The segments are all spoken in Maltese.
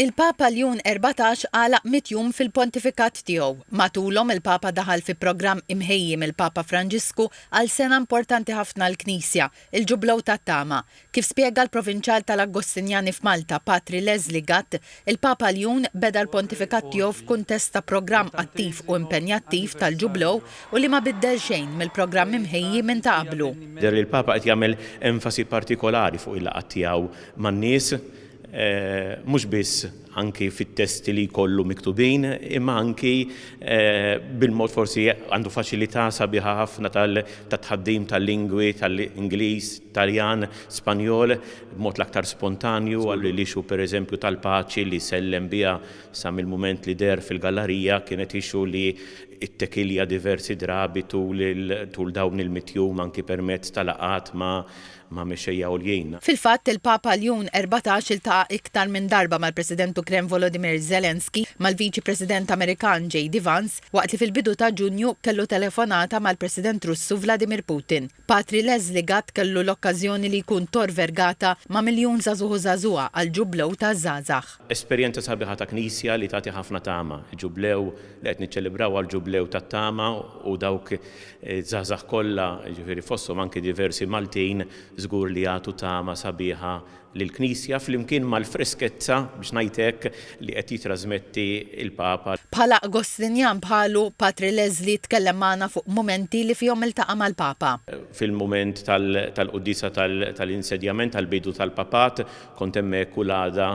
Il-Papa Ljun 14 għalaq 100 jum fil-pontifikat tiegħu. Matulhom il-Papa daħal fi programm imħejji mill-Papa Franġisku għal sena importanti ħafna l-Knisja, il-Ġublew tat-Tama. Kif spjega l-Provinċjal tal-Agostinjani f'Malta, Patri Leslie Gatt, il-Papa Ljun beda l-pontifikat tiegħu f'kuntest ta' programm attiv u impenjattiv tal-Ġublew u li ma biddel xejn mill-programm imħejji minn ta' qablu. Il-Papa qed jagħmel enfasi partikolari fuq il-laqgħat tiegħu man-nies. Mhux biss anki fit-testi li jkollu miktubin, imma anki bil-mod forsi għandu faċilità sabiħa ħafna tat-tħaddim tal-lingwi tal-Ingliż, Taljan, Spanjol, b'mod l-aktar spontanju għallu li xu pereżempju tal-paċi li sellem biha sa mill-mument li der fil-gallerija kienet ixu li it-tekilja diversi drabi tul dawn il-mitjum anki permezz tal-laqgħat ma' mexejja għoljien. Fil-fatt il-Papa Ljun 14 iltaqa' iktar minn darba mal-President Ukrem Volodymyr Zelensky mal-Viċi President Amerikan J.D. Vance waqt li fil-bidu ta' Ġunju kellu telefonata mal-President Russu Vladimir Putin. Patri Leslie Gatt kellu l-okkażjoni li jkun Tor Vergata ma' miljun żagħżugħ u żagħżugħa għall-Ġublew taż-żgħażagħ. Esperjenza sabiħa ta' Knisja li tagħti ħafna tama. Ġublew li qed niċċelebraw għall-Ġublew tat-Tama u dawk żagħżagħ kollha, ġifieri fosthom anke diversi Maltin żgur li jagħtu tama sabiħa lill-Knisja flimkien mal-freskezza biex ngħidlek li qed jitrażmetti il-Papa. Bħala Agostinjan bħalu Patri Leslie tkellem magħna fuq momenti li fihom iltaqa' mal-Papa. Fil-mument tal-quddisa tal-insedjament tal-bidu tal-Papat kont hemmhekk kull għada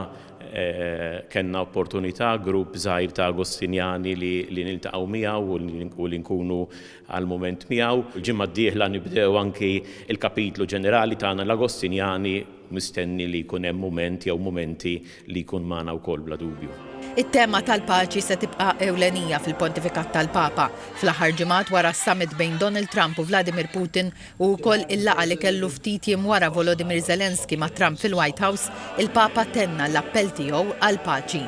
kellna opportunità grupp żgħir ta' Agostinjani li niltaqgħu miegħu u li nkunu għall-mument miegħu. Il-ġimgħa d-dieħla nibdew anki il-kapitlu ġenerali tagħna l-Agostinjani mistenni li jkun hemm momenti li jkun magħna wkoll bla dubju. It-tema tal-paċi se tibqa' ewlenija fil-pontifikat tal-Papa. Fl-aħħar ġimgħat wara s-summit bejn Donald Trump u Vladimir Putin u wkoll il-laqgħa li kellu ftit jiem wara Volodymyr Zelensky ma' Trump fil-White House, il-Papa tenna l-appell tiegħu għall-paċi.